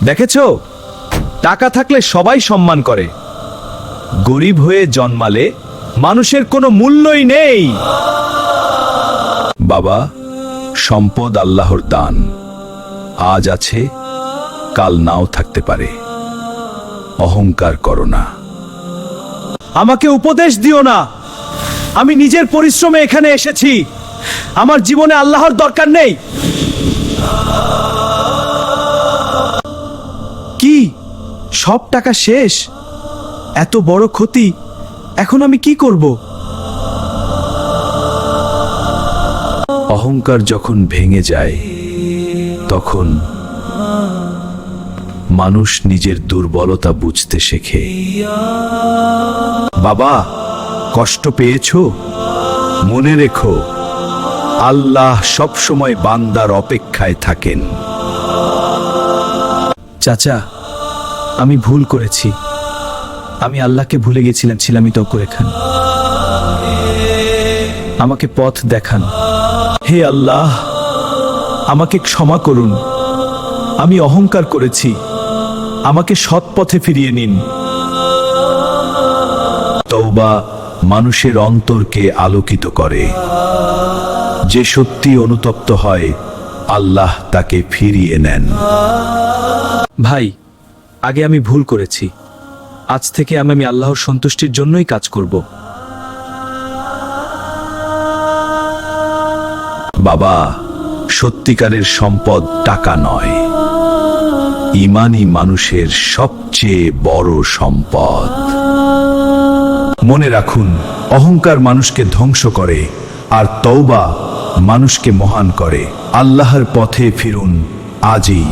দেখেছো, টাকা থাকলে সবাই সম্মান করে, গরিব হয়ে জন্মালে মানুষের কোনো মূল্যই নেই। বাবা, সম্পদ আল্লাহর দান, আজ আছে কাল নাও থাকতে পারে। অহংকার করো না। আমাকে উপদেশ দিও না, আমি নিজের পরিশ্রমে এখানে এসেছি। আমার জীবনে আল্লাহর দরকার নেই। কি, সব টাকা শেষ? এত বড় ক্ষতি, এখন আমি কি করব? অহংকার যখন ভেঙে যায়, তখন মানুষ নিজের দুর্বলতা বুঝতে শেখে। বাবা, কষ্ট পেয়েছো? মনে রেখো, আল্লাহ সবসময় বান্দার অপেক্ষায় থাকেন। চাচা, আমি ভুল করেছি। আমি আল্লাহকে ভুলে ছিলামই তো করে খান। আমাকে পথ দেখান। হে আল্লাহ, আমাকে ক্ষমা করুন। আমি অহংকার করেছি, আমাকে সৎ পথে ফিরিয়ে নিন। তওবা মানুষের অন্তরকে আলোকিত করে। যে সত্যি অনুতপ্ত হয়, আল্লাহ তাকে ফিরিয়ে নেন। ভাই, আগে আমি ভুল করেছি। আজ থেকে আমি আল্লাহর সন্তুষ্টির জন্যই কাজ করব। বাবা, সত্যিকারের সম্পদ টাকা নয়, ঈমানই মানুষের সবচেয়ে বড় সম্পদ। মনে রাখুন, অহংকার মানুষকে ধ্বংস করে, আর তওবা মানুষকে মহান করে। আল্লাহর পথে ফিরুন আজই।